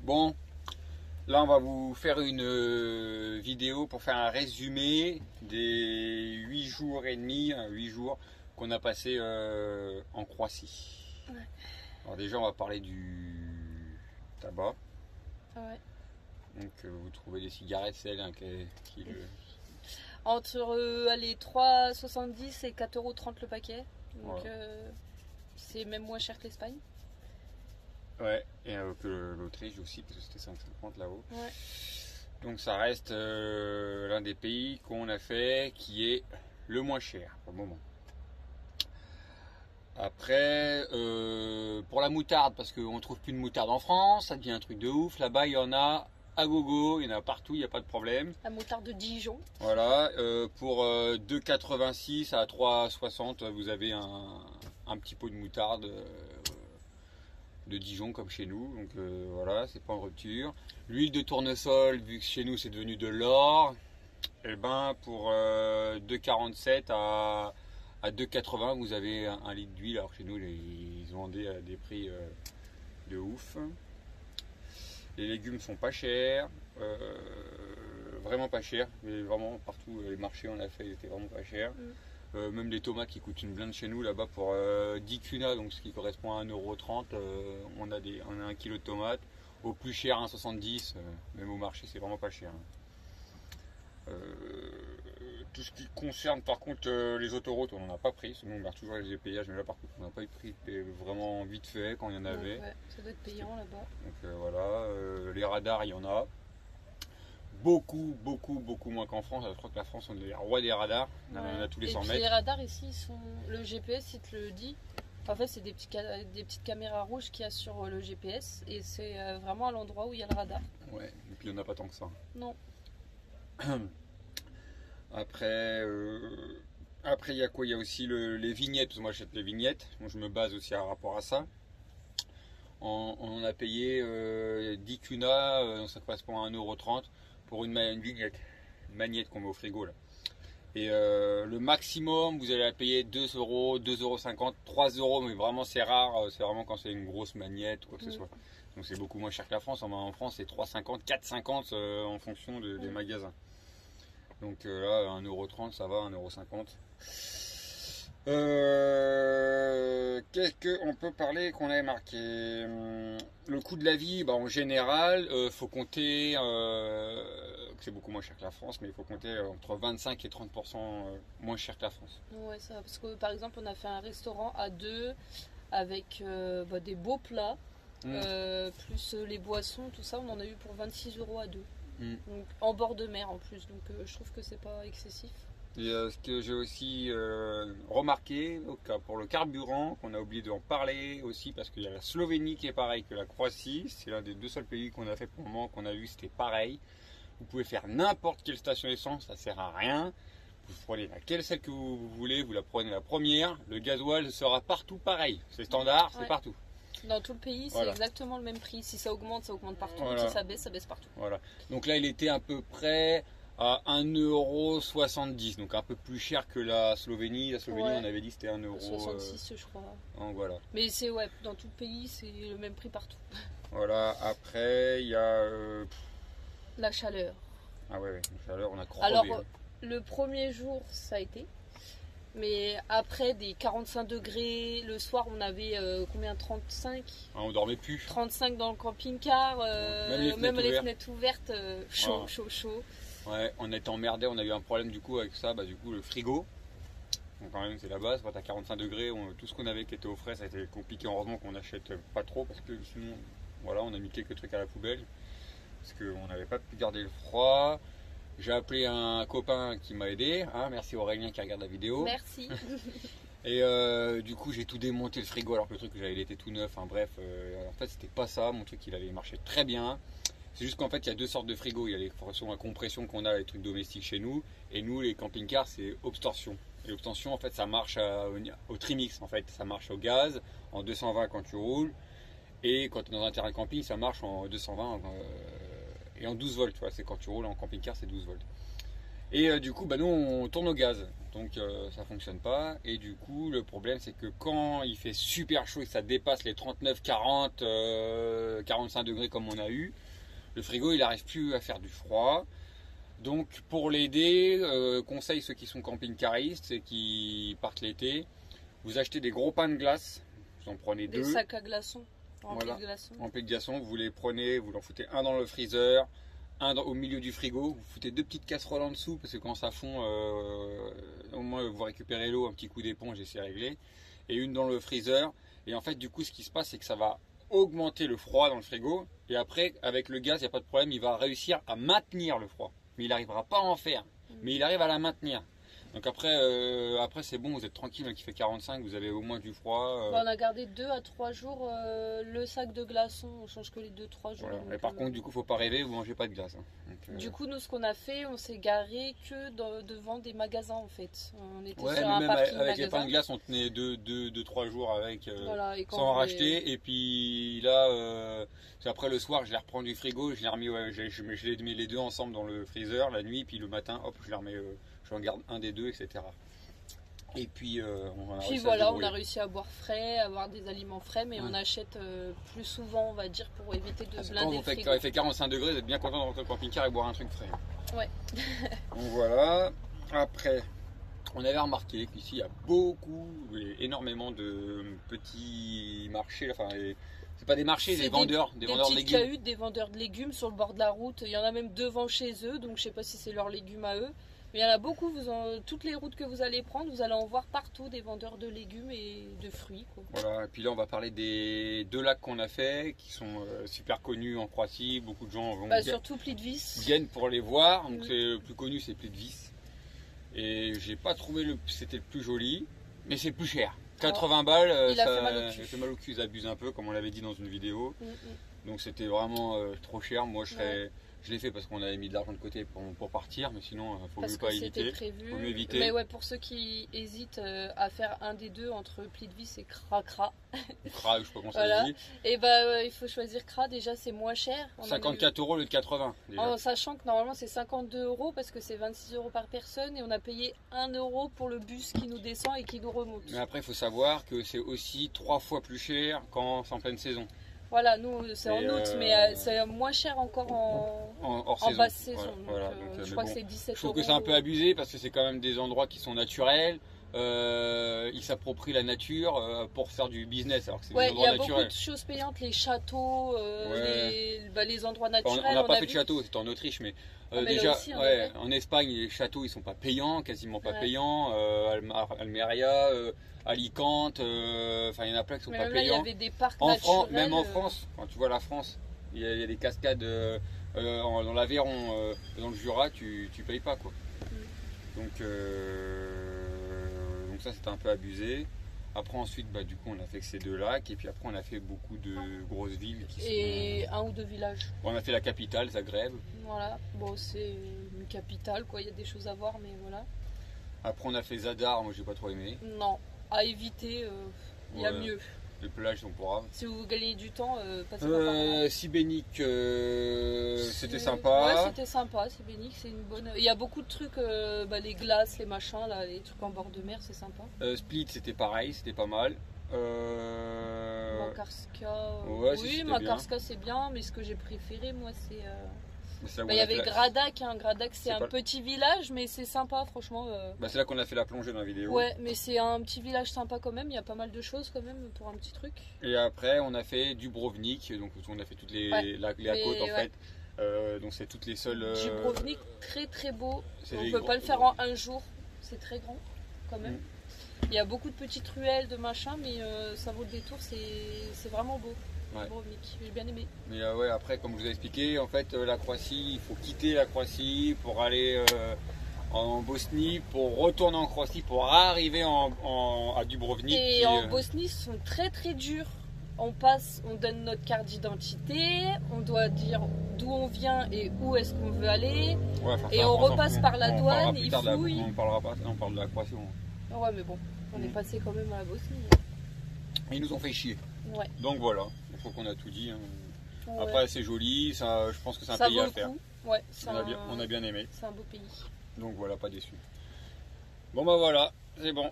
Bon, là on va vous faire une vidéo pour faire un résumé des 8 jours et demi, 8 jours qu'on a passé en Croatie. Ouais. Alors déjà on va parler du tabac. Ouais. Donc vous trouvez des cigarettes, celles hein, qui le... Entre allez, 3,70 et 4,30 € le paquet. Donc Voilà. c'est même moins cher que l'Espagne. Ouais, et que l'Autriche aussi, parce que c'était 5,50 là-haut. Ouais. Donc ça reste l'un des pays qu'on a fait qui est le moins cher pour le moment. Après, pour la moutarde, parce qu'on ne trouve plus de moutarde en France, ça devient un truc de ouf. Là-bas, il y en a à gogo, il y en a partout, il n'y a pas de problème. La moutarde de Dijon. Voilà, pour 2,86 à 3,60, vous avez un petit pot de moutarde de Dijon comme chez nous. Donc voilà, c'est pas en rupture. L'huile de tournesol, vu que chez nous c'est devenu de l'or, et ben pour 2,47 à 2,80 vous avez un litre d'huile. Alors que chez nous ils vendaient à des prix de ouf. Les légumes sont pas chers, vraiment pas chers, mais vraiment partout les marchés on a fait étaient vraiment pas chers. Même les tomates qui coûtent une blinde chez nous là-bas pour 10 kuna, donc ce qui correspond à 1,30 €, on a un kilo de tomates. Au plus cher 1,70 €, même au marché c'est vraiment pas cher. Tout ce qui concerne par contre les autoroutes, on n'en a pas pris, sinon on garde toujours les péages, mais là par contre on n'a pas eu pris vraiment vite fait quand il y en avait. Ouais, ça doit être payant là-bas. Donc voilà, les radars il y en a. Beaucoup moins qu'en France. Je crois que la France on est les rois des radars. Ouais. On a tous les Et 100 puis mètres. les radars ici, ils sont... le GPS il te le dit. En fait, c'est des petites caméras rouges qu'il y a sur le GPS et c'est vraiment à l'endroit où il y a le radar. Ouais, et puis il n'y en a pas tant que ça. Non. Après, il y a quoi? Il y a aussi les vignettes, parce que moi j'achète les vignettes. Moi je me base aussi à rapport à ça. On a payé 10 kuna, ça correspond à 1,30 € pour une vignette. Une magnette qu'on met au frigo là. Et le maximum, vous allez la payer 2 €, 2,50 €, 3 €, mais vraiment c'est rare, c'est vraiment quand c'est une grosse magnette ou quoi que ce soit. Donc c'est beaucoup moins cher que la France. En France c'est 3,50, 4,50 en fonction des magasins. Donc là 1,30 € ça va, 1,50 €. Qu'est-ce qu'on peut parler qu'on avait marqué? Le coût de la vie, en général, faut compter, que c'est beaucoup moins cher que la France, mais il faut compter entre 25 et 30% moins cher que la France. Ouais, ça va. Parce que par exemple, on a fait un restaurant à deux avec des beaux plats, plus les boissons, tout ça. On en a eu pour 26 € à deux. Donc, en bord de mer en plus. Donc je trouve que c'est pas excessif. Et ce que j'ai aussi remarqué pour le carburant, qu'on a oublié d'en parler aussi, parce qu'il y a la Slovénie qui est pareil que la Croatie. C'est l'un des deux seuls pays qu'on a fait pour le moment, qu'on a vu, c'était pareil. Vous pouvez faire n'importe quelle station essence, ça sert à rien. Vous prenez laquelle celle que vous voulez, vous la prenez la première. Le gasoil sera partout pareil. C'est standard, c'est partout. Dans tout le pays, c'est exactement le même prix. Si ça augmente partout. Voilà. Si ça baisse partout. Voilà. Donc là, il était à peu près à 1,70 €, donc un peu plus cher que la Slovénie. La Slovénie, on avait dit c'était 1,66 €, je crois. Donc voilà. Mais c'est dans tout le pays, c'est le même prix partout. Voilà. Après, il y a la chaleur. Ah ouais, la chaleur, on a crevé. Alors, le premier jour, ça a été. Mais après des 45 degrés, le soir on avait combien? 35? On dormait plus. 35 dans le camping-car, même les fenêtres ouvertes, chaud. Ouais, on était emmerdé, on a eu un problème du coup avec ça, du coup le frigo. Donc quand même c'est la base, quand à 45 degrés, tout ce qu'on avait qui était au frais, ça a été compliqué. Heureusement qu'on n'achète pas trop parce que sinon, voilà, on a mis quelques trucs à la poubelle. Parce qu'on n'avait pas pu garder le froid. J'ai appelé un copain qui m'a aidé, merci Aurélien qui regarde la vidéo. Merci. Et du coup j'ai tout démonté le frigo alors que le truc que j'avais il était tout neuf, en fait c'était pas ça, mon truc il avait marché très bien. C'est juste qu'en fait il y a deux sortes de frigos, il y a les fonctions à compression qu'on a, les trucs domestiques chez nous, et nous les camping-cars c'est obtention. Et l'obtention en fait ça marche au trimix, en fait ça marche au gaz, en 220 quand tu roules, et quand tu es dans un terrain de camping ça marche en 220 et en 12 volts, c'est quand tu roules en camping-car c'est 12 volts. Et du coup, nous on tourne au gaz. Donc ça fonctionne pas. Et du coup, le problème c'est que quand il fait super chaud et que ça dépasse les 39, 40, 45 degrés comme on a eu, le frigo il n'arrive plus à faire du froid. Donc pour l'aider, conseil ceux qui sont camping-caristes et qui partent l'été, vous achetez des gros pains de glace, vous en prenez deux. Des sacs à glaçons, remplis de glaçons. Remplis de glaçons, vous les prenez, vous en foutez un dans le freezer, au milieu du frigo, vous foutez 2 petites casseroles en dessous parce que quand ça fond, au moins vous récupérez l'eau, un petit coup d'éponge et c'est réglé. Et une dans le freezer. Et en fait du coup ce qui se passe c'est que ça va augmenter le froid dans le frigo. Et après avec le gaz il n'y a pas de problème, il va réussir à maintenir le froid. Mais il n'arrivera pas à en faire, mais il arrive à la maintenir. Donc après c'est bon, vous êtes tranquille, hein, qui fait 45, vous avez au moins du froid. On a gardé 2 à 3 jours le sac de glaçons, on change que les 2-3 jours. Voilà. Et par contre, du coup, faut pas rêver, vous mangez pas de glace. Hein. Donc, du coup, nous, ce qu'on a fait, on s'est garé que devant des magasins en fait. On était sur un même parking avec magasin. les pains de glace, on tenait 2-3 jours avec voilà, sans en racheter. Et puis là, après le soir, je les reprends du frigo, je les remis, je les mets les deux ensemble dans le freezer la nuit, puis le matin, hop, je les remets, je regarde un des deux, etc. Et puis, on a réussi à boire frais, à avoir des aliments frais, mais on achète plus souvent, on va dire, pour éviter de blinder le frigo. Quand il fait 45 degrés, vous êtes bien content de rentrer au camping-car et boire un truc frais. Ouais. Donc voilà. Après, on avait remarqué qu'ici, il y a énormément de petits marchés. Enfin, c'est pas des marchés, des vendeurs de légumes. Cahutes, des vendeurs de légumes sur le bord de la route. Il y en a même devant chez eux, donc je sais pas si c'est leurs légumes à eux. Mais il y en a beaucoup, toutes les routes que vous allez prendre, vous allez en voir partout des vendeurs de légumes et de fruits. Quoi. Voilà, et puis là on va parler des 2 lacs qu'on a fait, qui sont super connus en Croatie, beaucoup de gens vont surtout Plitvice. Viennent pour les voir, donc le plus connu c'est Plitvice. Et j'ai pas trouvé c'était le plus joli, mais c'est le plus cher. 80 balles, ça fait mal au cul, ils abusent un peu, comme on l'avait dit dans une vidéo. Donc c'était vraiment trop cher, moi je l'ai fait parce qu'on avait mis de l'argent de côté pour partir, mais sinon il faut mieux pas éviter. Prévu. Faut mieux éviter. Mais ouais, pour ceux qui hésitent à faire un des deux entre Plitvice et Kra, je sais pas comment ça se dit. Et il faut choisir Kra, déjà c'est moins cher. 54 € au lieu de 80. Déjà. En sachant que normalement c'est 52 € parce que c'est 26 € par personne et on a payé 1 € pour le bus qui nous descend et qui nous remonte. Mais après il faut savoir que c'est aussi 3 fois plus cher quand c'est en pleine saison. Voilà, nous c'est en août, mais c'est moins cher encore en basse saison. Voilà, je crois que c'est 17 €. Je trouve que c'est un peu abusé parce que c'est quand même des endroits qui sont naturels. Ils s'approprient la nature pour faire du business alors que c'est des endroits naturels. Il y a beaucoup de choses payantes, les châteaux, les endroits naturels. On n'a pas fait de château, c'était en Autriche, mais déjà aussi, en Espagne les châteaux ils sont pas payants, quasiment pas payants. Almeria, Alicante, il y en a plein qui sont pas payants. Là, il y avait des parcs naturels. Même en France, quand tu vois la France, il y a des cascades dans l'Aveyron, dans le Jura, tu payes pas quoi. Donc ça c'était un peu abusé. Après ensuite du coup on a fait que ces 2 lacs et puis après on a fait beaucoup de grosses villes et 1 ou 2 villages. On a fait la capitale, Zagreb. Voilà, bon c'est une capitale quoi, il y a des choses à voir mais voilà. Après on a fait Zadar, moi j'ai pas trop aimé. Non, à éviter, il y a mieux. Les plages sont pour si vous gagnez du temps, passez par Šibenik, c'était sympa. Ouais, c'était sympa, Šibenik, c'est une bonne. Il y a beaucoup de trucs, les glaces, les machins, là, les trucs en bord de mer, c'est sympa. Split, c'était pareil, c'était pas mal. Makarska. Oui, Makarska c'est bien, mais ce que j'ai préféré, moi, c'est. Il y avait Gradak, Gradak c'est un petit village mais c'est sympa franchement. C'est là qu'on a fait la plongée dans la vidéo. Ouais mais c'est un petit village sympa quand même, il y a pas mal de choses quand même pour un petit truc. Et après on a fait Dubrovnik, donc on a fait toutes les côtes en fait. Donc c'est toutes les seules... Dubrovnik très très beau, on peut pas le faire en un jour, c'est très grand quand même. Il y a beaucoup de petites ruelles, de machins mais ça vaut le détour, c'est vraiment beau. J'ai bien aimé. Mais après, comme je vous ai expliqué, en fait, la Croatie, il faut quitter la Croatie pour aller en Bosnie, pour retourner en Croatie, pour arriver à Dubrovnik. Et en Bosnie, ils sont très très durs. On donne notre carte d'identité, on doit dire d'où on vient et où est-ce qu'on veut aller. Et on repasse par la douane, ils fouillent. On parle de la Croatie. Ouais, mais bon, on est passé quand même à la Bosnie. Ils nous ont fait chier. Ouais. Donc voilà. Je crois qu'on a tout dit. Après c'est joli, je pense que c'est un pays à faire. Ouais, on a bien aimé. C'est un beau pays. Donc voilà, pas déçu. Bon bah voilà, c'est bon.